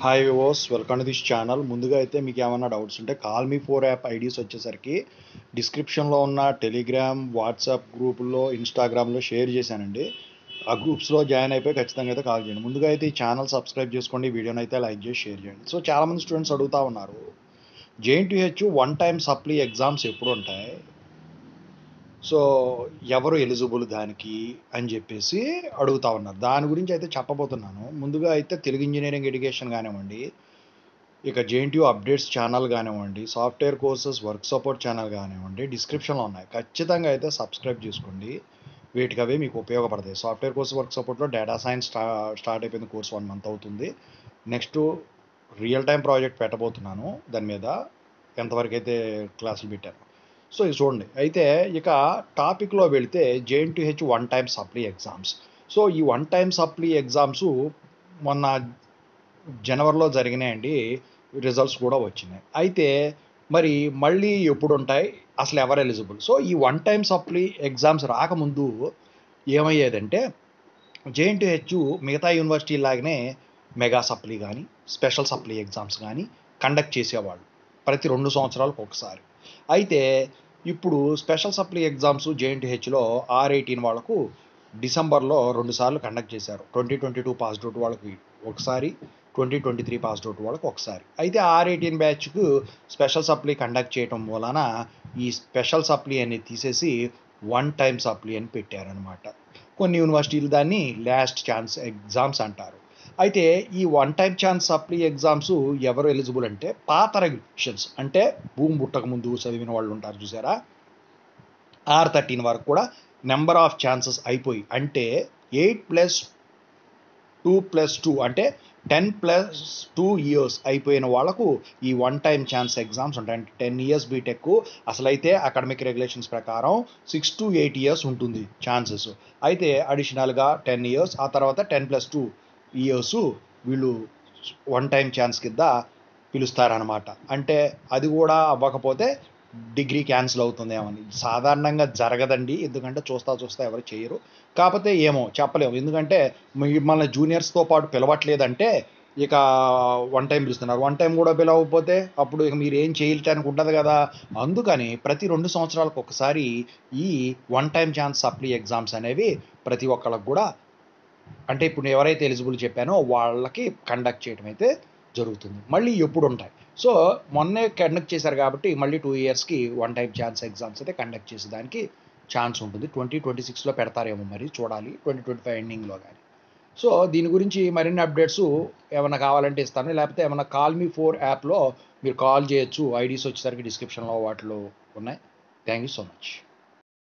Hi వివోస్, welcome to this channel. ముందుగా అయితే మీకు ఏమైనా డౌట్స్ ఉంటే call me four app IDs వచ్చేసరికి డిస్క్రిప్షన్లో ఉన్న టెలిగ్రామ్, వాట్సాప్ గ్రూపుల్లో, ఇన్స్టాగ్రామ్లో షేర్ చేశానండి. ఆ గ్రూప్స్లో జాయిన్ అయిపోయి ఖచ్చితంగా అయితే కాల్ చేయండి. ముందుగా అయితే ఈ ఛానల్ సబ్స్క్రైబ్ చేసుకోండి, వీడియోని అయితే లైక్ చేసి షేర్ చేయండి. సో చాలామంది స్టూడెంట్స్ అడుగుతూ ఉన్నారు, JNTH one time supply exams ఎప్పుడు ఉంటాయి, సో ఎవరు ఎలిజిబుల్ దానికి అని చెప్పేసి అడుగుతా ఉన్నారు. దాని గురించి అయితే చెప్పబోతున్నాను. ముందుగా అయితే తెలుగు ఇంజనీరింగ్ ఎడ్యుకేషన్ కానివ్వండి, ఇక జేఎన్టీయూ అప్డేట్స్ ఛానల్ కానివ్వండి, software courses work support channel కానివ్వండి, డిస్క్రిప్షన్లో ఉన్నాయి. ఖచ్చితంగా అయితే సబ్స్క్రైబ్ చేసుకోండి, వీటికి అవే మీకు ఉపయోగపడతాయి. సాఫ్ట్వేర్ కోర్స్ వర్క్ సపోర్ట్లో డేటా సైన్స్ స్టార్ట్ అయిపోయింది, కోర్స్ 1 మంత్ అవుతుంది. నెక్స్ట్ రియల్ టైం ప్రాజెక్ట్ పెట్టబోతున్నాను, దాని మీద ఎంతవరకు అయితే క్లాసులు పెట్టాను. సో ఇది చూడండి. అయితే ఇక టాపిక్లో వెళితే JNTH one time supply exams. So ఈ వన్ టైం సప్లీ ఎగ్జామ్స్ మొన్న జనవరిలో జరిగినాయండి. రిజల్ట్స్ కూడా వచ్చినాయి. అయితే మరి మళ్ళీ ఎప్పుడు ఉంటాయి, అసలు ఎవరు ఎలిజిబుల్? సో ఈ వన్ టైం సప్లీ ఎగ్జామ్స్ రాకముందు ఏమయ్యేదంటే, జేఎన్టీహెచ్ మిగతా యూనివర్సిటీ లాగానే మెగా సప్లీ కానీ, స్పెషల్ సప్లీ ఎగ్జామ్స్ కానీ కండక్ట్ చేసేవాళ్ళు ప్రతి 2 సంవత్సరాలకు ఒకసారి. అయితే ఇప్పుడు స్పెషల్ సప్లీ ఎగ్జామ్స్ జేఎన్టీహెచ్లో R18 వాళ్ళకు డిసెంబర్లో 2 సార్లు కండక్ట్ చేశారు. 2022 పాస్డ్ అవుట్ వాళ్ళకి ఒకసారి, 2023 పాస్డ్ అవుట్ వాళ్ళకి ఒకసారి. అయితే R18 బ్యాచ్కు స్పెషల్ సప్లీ కండక్ట్ చేయడం వలన ఈ స్పెషల్ సప్లీ అనేది తీసేసి వన్ టైం సప్లీ అని పెట్టారనమాట. కొన్ని యూనివర్సిటీలు దాన్ని లాస్ట్ ఛాన్స్ ఎగ్జామ్స్ అంటారు. అయితే ఈ one time chance supply exams ఎవరు ఎలిజిబుల్ అంటే, పాత రెగ్యులేషన్స్ అంటే భూమి పుట్టక ముందు చదివిన వాళ్ళు ఉంటారు చూసారా, R13 వరకు కూడా నెంబర్ ఆఫ్ ఛాన్సెస్ అయిపోయి, అంటే 8+2+2 అంటే 10+2 ఇయర్స్ అయిపోయిన వాళ్ళకు ఈ వన్ టైం ఛాన్స్ ఎగ్జామ్స్ ఉంటాయి. అంటే 10 ఇయర్స్ బీటెక్ అసలైతే అకాడమిక్ రెగ్యులేషన్స్ ప్రకారం 6 to 8 ఇయర్స్ ఉంటుంది ఛాన్సెస్. అయితే అడిషనల్గా 10 ఇయర్స్, ఆ తర్వాత 10+2 ఇయర్స్ వీళ్ళు వన్ టైం ఛాన్స్ కింద పిలుస్తారనమాట. అంటే అది కూడా అవ్వకపోతే డిగ్రీ క్యాన్సిల్ అవుతుందేమని. సాధారణంగా జరగదండి, ఎందుకంటే చూస్తా ఎవరు చేయరు. కాకపోతే ఏమో చెప్పలేము, ఎందుకంటే మిమ్మల్ని జూనియర్స్తో పాటు పిలవట్లేదంటే ఇక వన్ టైం పిలుస్తున్నారు. వన్ టైం కూడా పిలవకపోతే అప్పుడు ఇక మీరు ఏం చేయటానికి ఉండదు కదా. అందుకని ప్రతి 2 సంవత్సరాలకు ఒకసారి ఈ one time chance supply exams అనేవి ప్రతి ఒక్కళ్ళకు కూడా, అంటే ఇప్పుడు ఎవరైతే ఎలిజిబుల్ చెప్పానో వాళ్ళకి కండక్ట్ చేయడం అయితే జరుగుతుంది. మళ్ళీ ఎప్పుడు ఉంటాయి? సో మొన్నే కండక్ట్ చేశారు కాబట్టి మళ్ళీ 2 ఇయర్స్కి వన్ టైం ఛాన్స్ ఎగ్జామ్స్ అయితే కండక్ట్ చేసేదానికి ఛాన్స్ ఉంటుంది. 2026లో పెడతారేమో, మరి చూడాలి, 2025 ఎండింగ్లో కానీ. సో దీని గురించి మరిన్ని అప్డేట్స్ ఏమైనా కావాలంటే ఇస్తాను, లేకపోతే ఏమైనా కాల్ మీ 4 యాప్లో మీరు కాల్ చేయొచ్చు. ఐడీస్ వచ్చేసరికి డిస్క్రిప్షన్లో వాటిలో ఉన్నాయి. Thank you so much.